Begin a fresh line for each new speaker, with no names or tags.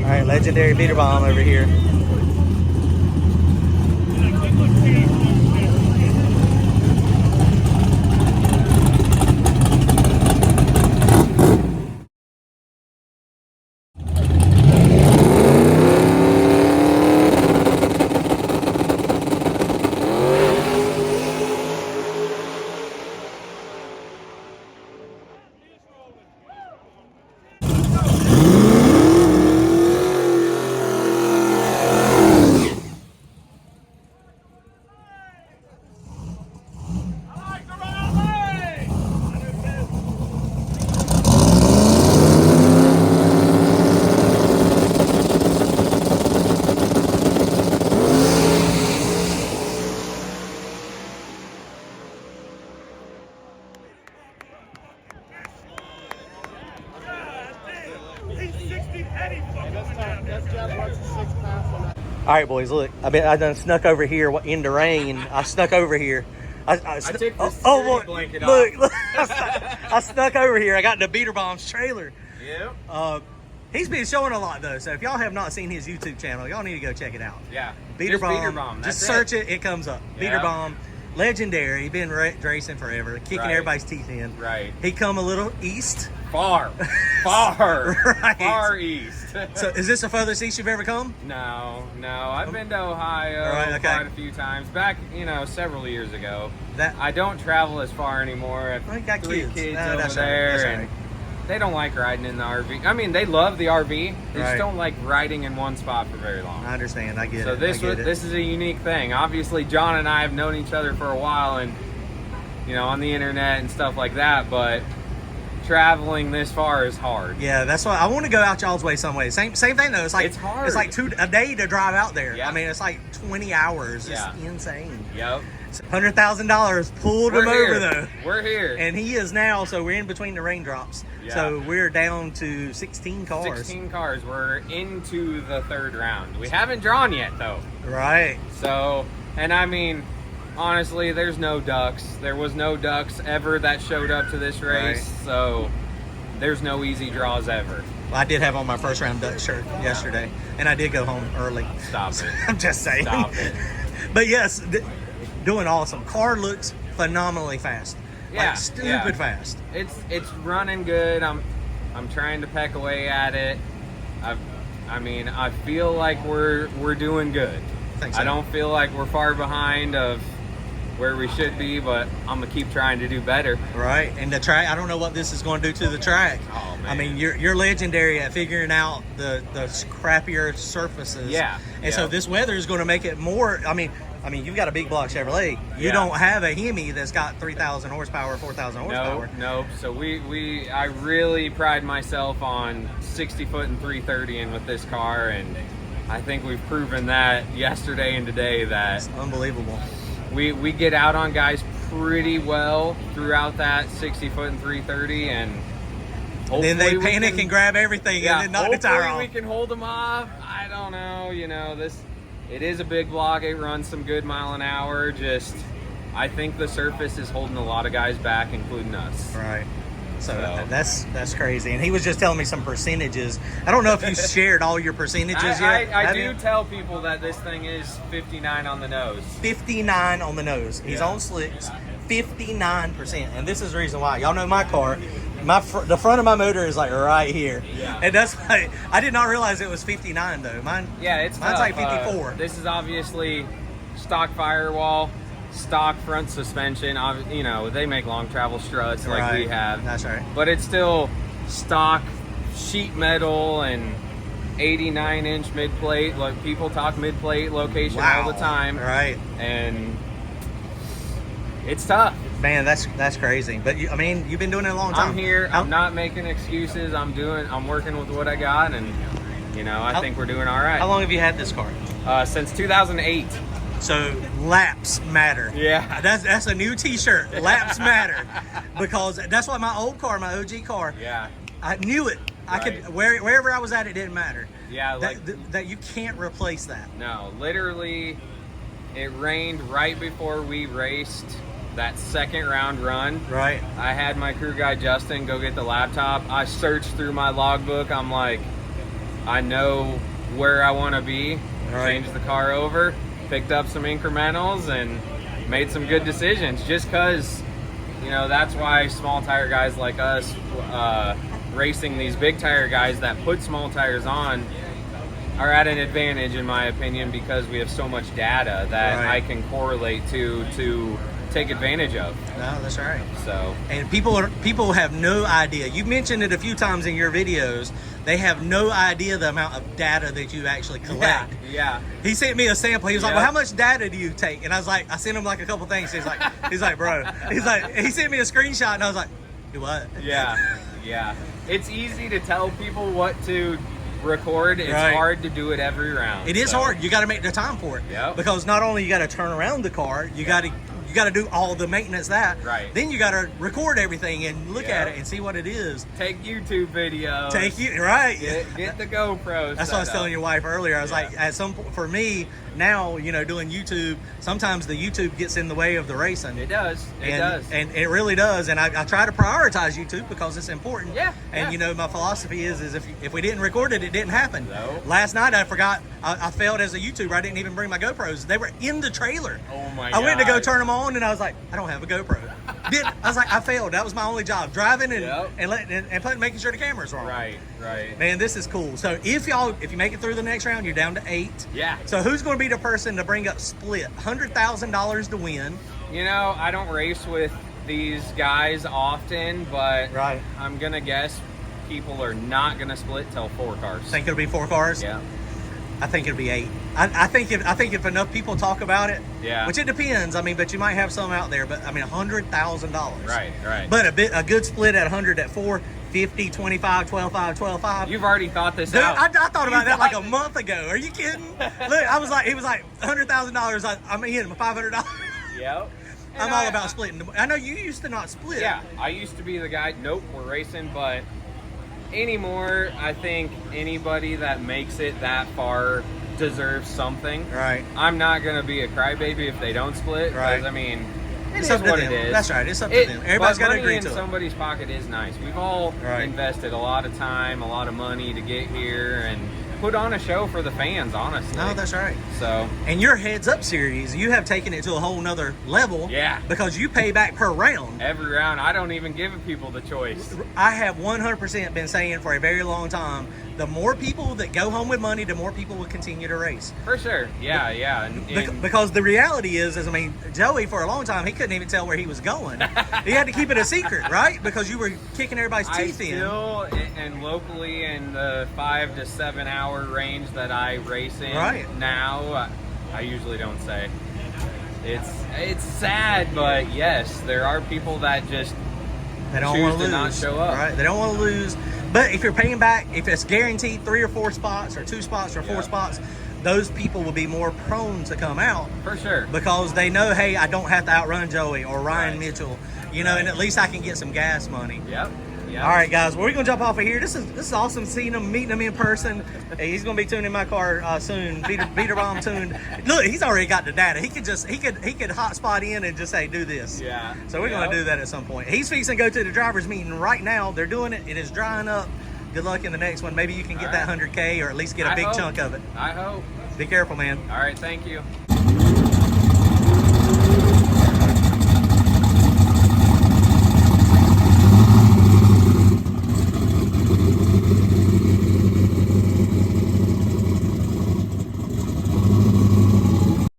right, legendary beater bomb over here. All right, boys, look. I done snuck over here in the rain. I snuck over here.
I took the security blanket off.
Look, I snuck over here. I got in the Beater Bomb's trailer.
Yep.
He's been showing a lot, though. So if y'all have not seen his YouTube channel, y'all need to go check it out.
Yeah.
Beater Bomb.
Beater Bomb.
Just search it. It comes up.
Yeah.
Beater Bomb. Legendary. Been racing forever. Kicking everybody's teeth in.
Right.
He come a little east.
Far east.
So is this the furthest east you've ever come?
No. I've been to Ohio quite a few times. Back, several years ago. I don't travel as far anymore.
I got
three kids over
that's
there,
right.
and they don't like riding in the RV. I mean, they love the RV. They just don't like riding in one spot for very long.
I understand. I get it.
So this is a unique thing. Obviously, John and I have known each other for a while, and on the internet and stuff like that, but traveling this far is hard.
Yeah, that's why I want to go out y'all's way some way. Same thing though. It's hard. It's like a day to drive out there.
Yeah.
I mean, it's like 20 hours. It's insane.
Yep.
$100,000 pulled him over though.
We're here.
And he is now. So we're in between the raindrops.
Yeah.
So we're down to 16 cars.
16 cars. We're into the third round. We haven't drawn yet though.
Right.
So, and I mean, honestly, there's no ducks. There was no ducks ever that showed up to this race, so there's no easy draws ever.
Well, I did have on my first round duck shirt yesterday, and I did go home early.
Stop it.
I'm just saying.
Stop it.
But yes, doing awesome. Car looks phenomenally fast.
Yeah,
like stupid fast.
It's running good. I'm trying to peck away at it. I feel like we're doing good. I don't feel like we're far behind of where we should be, but I'm gonna keep trying to do better.
Right, and the track, I don't know what this is going to do to the track.
Oh man,
I mean, you're legendary at figuring out the crappier surfaces.
Yeah,
and so this weather is going to make it more. I mean, you've got a big block Chevrolet. You don't have a Hemi that's got 3,000 horsepower, 4,000 horsepower.
No. So I really pride myself on 60 foot and 330 with this car, and I think we've proven that yesterday and today that
it's unbelievable.
We get out on guys pretty well throughout that 60 foot and 330, and
then they panic and grab everything and then knock the tire off.
We can hold them off. I don't know. It is a big block. It runs some good mile an hour. Just I think the surface is holding a lot of guys back, including us.
Right. So that's crazy. And he was just telling me some percentages. I don't know if you shared all your percentages yet.
I do tell people that this thing is 59 on the nose.
59 on the nose. He's on slicks. 59%. And this is the reason why. Y'all know my car. The front of my motor is like right here.
Yeah.
And that's like, I did not realize it was 59 though. Mine's like 54.
This is obviously stock firewall. Stock front suspension, they make long travel struts like we have.
That's right.
But it's still stock sheet metal and 89-inch mid plate. Like people talk mid plate location all the time.
Right.
And it's tough.
Man, that's crazy. But you've been doing it a long time.
I'm here. I'm not making excuses. I'm working with what I got, and I think we're doing all right.
How long have you had this car?
Since 2008.
So laps matter.
Yeah,
that's a new T-shirt. Laps matter, because that's why my old car, my OG car.
Yeah,
I knew it. I could wherever I was at, it didn't matter.
Yeah,
that you can't replace that.
No, literally, it rained right before we raced that second round run.
Right.
I had my crew guy Justin go get the laptop. I searched through my logbook. I'm like, I know where I want to be.
Right.
Changed the car over, picked up some incrementals, and made some good decisions. Just because, you know, that's why small tire guys like us racing these big tire guys that put small tires on are at an advantage, in my opinion, because we have so much data that
Right.
I can correlate to take advantage of.
No, that's right.
So,
And people have no idea. You mentioned it a few times in your videos. They have no idea the amount of data that you actually collect.
yeah.
He sent me a sample. He was like,
Yep.
"Well, how much data do you take?" And I was like, I sent him like a couple things. He's like, "Bro," he sent me a screenshot, and I was like, "Do what?"
Yeah. It's easy to tell people what to record. It's
Right.
hard to do it every round.
It is
so.
hard. You got to make the time for it.
Yep.
Because not only you got to turn around the car, you got to do all the maintenance that.
Right.
Then you got to record everything and look at
Yep.
it and see what it is.
Take YouTube videos. Get the GoPro.
That's what I was telling your wife earlier. I was like, at some point, for me now, you know, doing YouTube, sometimes the YouTube gets in the way of the racing.
It does. It does.
And it really does. And I try to prioritize YouTube because it's important.
Yeah,
And
yeah.
you know, my philosophy is if we didn't record it, it didn't happen.
No.
Last night I forgot. I failed as a YouTuber. I didn't even bring my GoPros. They were in the trailer.
Oh my
I went to go
God.
turn them on, and I was like, I don't have a GoPro. I was like, I failed. That was my only job, driving and
Yep.
and making sure the cameras were on.
Right.
Man, this is cool. So if you make it through the next round, you're down to 8.
Yeah.
So who's going to be the person to bring up split? $100,000 to win.
You know, I don't race with these guys often, but
Right.
I'm gonna guess people are not gonna split till 4 cars.
Think it'll be 4 cars?
Yeah.
I think it'll be 8. I think if enough people talk about it,
Yeah.
which it depends. I mean, but you might have some out there. But I mean, $100,000.
Right.
But a good split at 100 at 4, 50, 25, 12, 5, 12, 5.
You've already thought this
Dude,
out.
I thought about
You
that like a
thought-
month ago. Are you kidding? Look, he was like $100,000. I'm in $500.
Yep.
I'm
And
all about splitting. I know you used to not split.
Yeah, I used to be the guy, nope, we're racing, but anymore, I think anybody that makes it that far deserves something.
Right.
I'm not going to be a crybaby if they don't split,
Right.
because, I mean,
It's
it's
up to
what
them.
it is.
That's right. It's up to them. Everybody's
but
got to
money
agree
in
to it.
somebody's pocket is nice. We've all
Right.
invested a lot of time, a lot of money to get here and put on a show for the fans, honestly.
No, that's right.
So,
And your Heads Up series, you have taken it to a whole nother level.
Yeah.
Because you pay back per round.
every round, I don't even give people the choice.
I have 100% been saying for a very long time, the more people that go home with money, the more people will continue to race.
For sure. Yeah. And
Because the reality is, I mean, Joey, for a long time, he couldn't even tell where he was going. He had to keep it a secret, right? Because you were kicking everybody's
I
teeth in.
still, and locally in the 5 to 7 hour range that I race in
Right.
now, I usually don't say. It's sad, but yes, there are people that just
They don't
choose
want to
to
lose.
not show up.
Right? They don't want to lose. But if you're paying back, if it's guaranteed 3 or 4 spots, or 2 spots, or 4
Yeah.
spots, those people will be more prone to come out
for sure.
because they know, hey, I don't have to outrun Joey or Ryan
Right.
Mitchell, you know, and at least I can get some gas money.
Yep.
All right, guys. Well, we're gonna jump off of here. This is awesome seeing him, meeting him in person. Hey, he's gonna be tuning my car soon. Beater bomb tuned. Look, he's already got the data. He could hotspot in and just say, do this.
Yeah.
So we're gonna do that at some point. He's fixing to go to the drivers meeting right now. They're doing it. It is drying up. Good luck in the next one. Maybe you can get
All
that
right.
100K or at least get a
I
big
hope.
chunk of it.
I hope.
Be careful, man.
All right. Thank you.